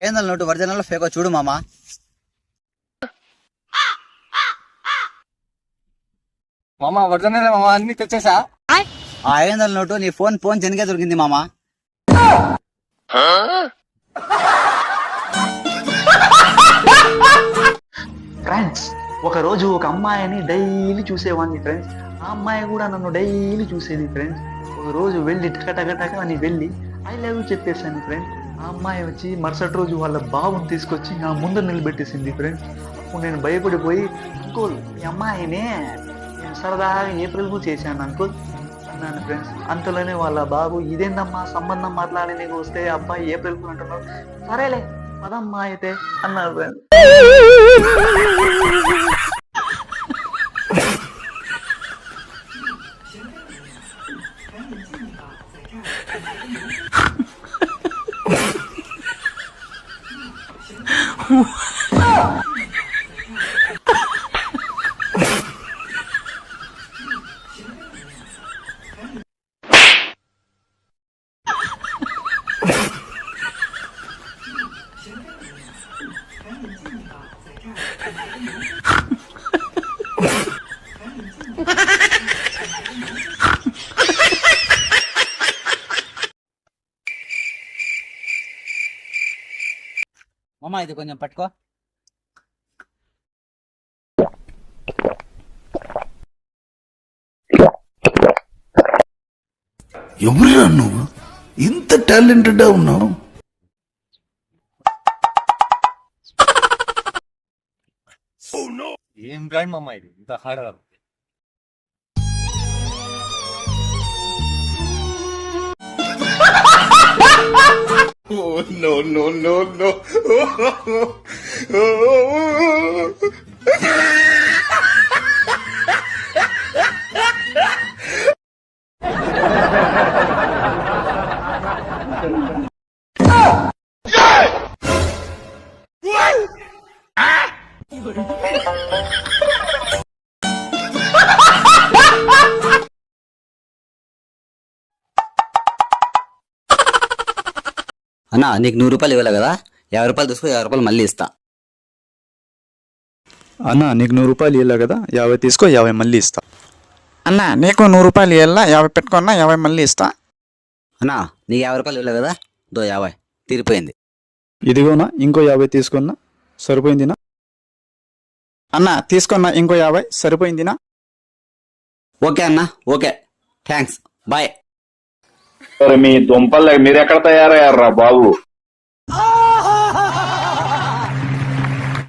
500 note original ఫేకో చూడు మామా. మామా ఒరిజినల్ మామా, అన్ని తెచ్చేసా. ఆ 500 నోటు నీ ఫోన్ జనకే దొరికింది మామా. ఫ్రెండ్స్, ఒక రోజు ఒక అమ్మాయిని డైలీ చూసేవాడిని ఫ్రెండ్స్. ఆ అమ్మాయి కూడా నన్ను డైలీ చూసేది ఫ్రెండ్స్. ఒక రోజు వెళ్ళి టక అని వెళ్ళి ఐ లవ్ యూ చెప్పేసాను ఫ్రెండ్స్. ఆ అమ్మాయి వచ్చి మరుసటి రోజు వాళ్ళ బాబుని తీసుకొచ్చి నా ముందు నిలబెట్టేసింది ఫ్రెండ్స్. అప్పుడు నేను భయపడిపోయి, అంకుల్ ఈ అమ్మాయినే నేను సరదాగా ఏప్రిల్ చేశాను అంకుల్ అన్నాను ఫ్రెండ్స్. అంతలోనే వాళ్ళ బాబు, ఇదేందమ్మా సంబంధం మాట్లాడి నీకు వస్తే అబ్బాయి ఏప్రిల్ అంటున్నాడు, సరేలే పదమ్మా అయితే అన్నారు ఫ్రెండ్స్. మామా ఇది కొంచెం పట్టుకో. ఎవరురా నువ్వు, ఇంత టాలెంటెడ్ ఉన్నావు? ఏం బ్రాండ్ మామా ఇది, ఇంత hard? Oh, no, no, no, no. అన్నా నీకు 100 రూపాయలు ఇవ్వాలి కదా, 50 రూపాయలు తీసుకో, 50 రూపాయలు మళ్ళీ ఇస్తా. అన్నా నీకు 100 రూపాయలు ఇవ్వాలి కదా, 50 తీసుకో, 50 మళ్ళీ ఇస్తా. అన్నా నీకు 100 రూపాయలు ఇవ్వాలా, 50 పెట్టుకున్నా, 50 మళ్ళీ ఇస్తా. అన్నా నీకు 50 రూపాయలు ఇవ్వాలి కదా, 50 తీరిపోయింది. ఇదిగోనా, ఇంకో 50 తీసుకున్నా, సరిపోయిందినా? అన్నా తీసుకున్నా, ఇంకో 50 సరిపోయిందినా? ఓకే అన్నా, ఓకే, థ్యాంక్స్, బాయ్. మీ దుంపలు మీరు ఎక్కడ తయారయ్యారా బాబు?